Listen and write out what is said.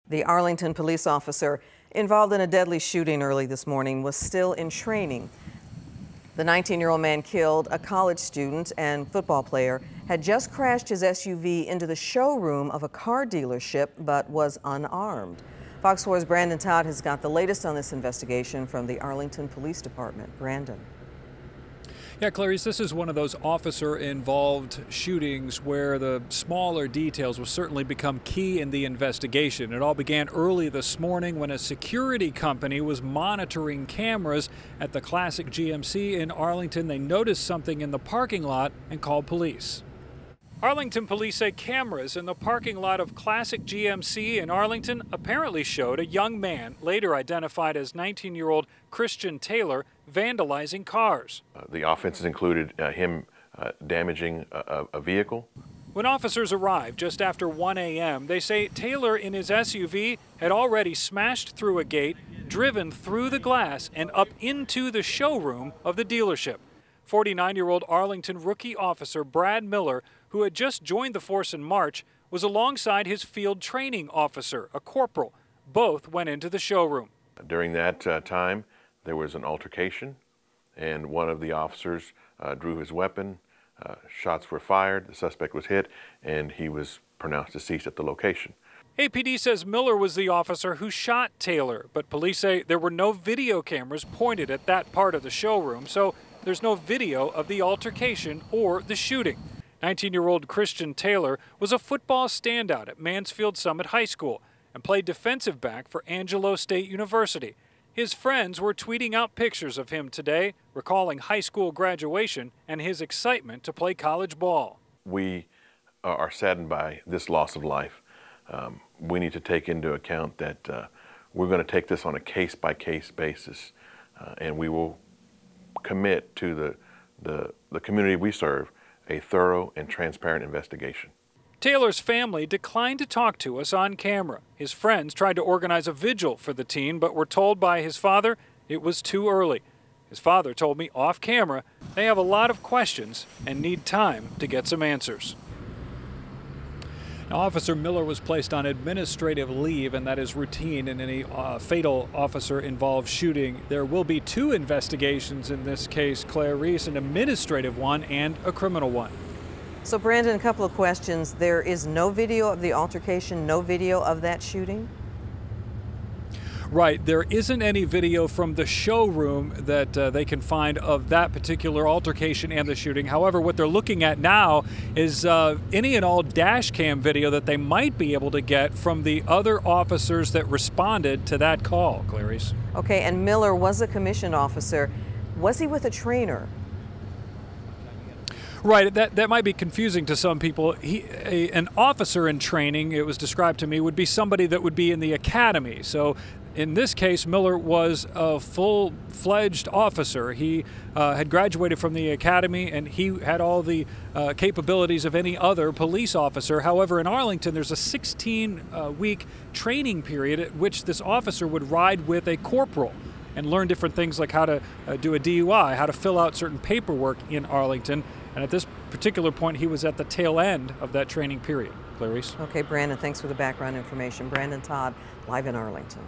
The Arlington police officer involved in a deadly shooting early this morning was still in training. The 19-year-old man killed a college student and football player, had just crashed his SUV into the showroom of a car dealership, but was unarmed. Fox 4's Brandon Todd has got the latest on this investigation from the Arlington Police Department. Brandon. Yeah, Clarice, this is one of those officer-involved shootings where the smaller details will certainly become key in the investigation. It all began early this morning when a security company was monitoring cameras at the Classic GMC in Arlington. They noticed something in the parking lot and called police. Arlington police say cameras in the parking lot of Classic GMC in Arlington apparently showed a young man, later identified as 19-year-old Christian Taylor, vandalizing cars. The offenses included him damaging a vehicle. When officers arrived just after 1 a.m., they say Taylor in his SUV had already smashed through a gate, driven through the glass, and up into the showroom of the dealership. 49-year-old Arlington rookie officer Brad Miller, who had just joined the force in March, was alongside his field training officer, a corporal. Both went into the showroom. During that time, there was an altercation, and one of the officers drew his weapon. Shots were fired, the suspect was hit, and he was pronounced deceased at the location. APD says Miller was the officer who shot Taylor, but police say there were no video cameras pointed at that part of the showroom, so there's no video of the altercation or the shooting. 19-year-old Christian Taylor was a football standout at Mansfield Summit High School and played defensive back for Angelo State University. His friends were tweeting out pictures of him today, recalling high school graduation and his excitement to play college ball. We are saddened by this loss of life. We need to take into account that we're going to take this on a case-by-case basis, and we will commit to the community we serve a thorough and transparent investigation. Taylor's family declined to talk to us on camera. His friends tried to organize a vigil for the teen, but were told by his father it was too early. His father told me off camera they have a lot of questions and need time to get some answers. Now, Officer Miller was placed on administrative leave, and that is routine in any fatal officer-involved shooting. There will be two investigations in this case, Clarice, an administrative one and a criminal one. So, Brandon, a couple of questions. There is no video of the altercation, no video of that shooting? Right. There isn't any video from the showroom that they can find of that particular altercation and the shooting. However, what they're looking at now is any and all dash cam video that they might be able to get from the other officers that responded to that call, Clarice. Okay, and Miller was a commissioned officer. Was he with a trainer? Right, that might be confusing to some people. An officer in training, it was described to me, would be somebody that would be in the academy. So in this case, Miller was a full-fledged officer. He had graduated from the academy, and he had all the capabilities of any other police officer. However, in Arlington, there's a 16-week training period at which this officer would ride with a corporal and learn different things like how to do a DUI, how to fill out certain paperwork in Arlington. And at this particular point, he was at the tail end of that training period. Clarice. Okay, Brandon, thanks for the background information. Brandon Todd, live in Arlington.